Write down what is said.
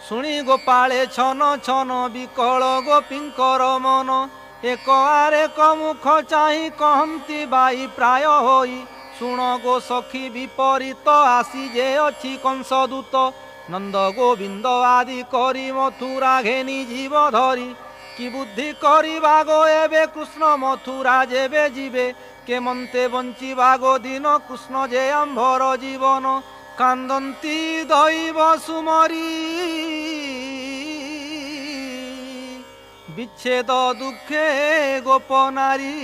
शुणी गोपाले छन छन विकल गोपींकर मन एक आरे मुख चाही कहती बाई प्राय होई शुण गो सखी विपरीत आसी जे अछि कंसदूत नंद गोविंद आदि करी मथुरा घेनी जीव धरी कि बुद्धि करिबा गो एबे कृष्ण मथुरा जेबे जीवे केमंते बंचिबा गो दिन कृष्ण जे आंभर जीवन कांदंती दैव सुमरी विच्छेद दुखे गोपनारी।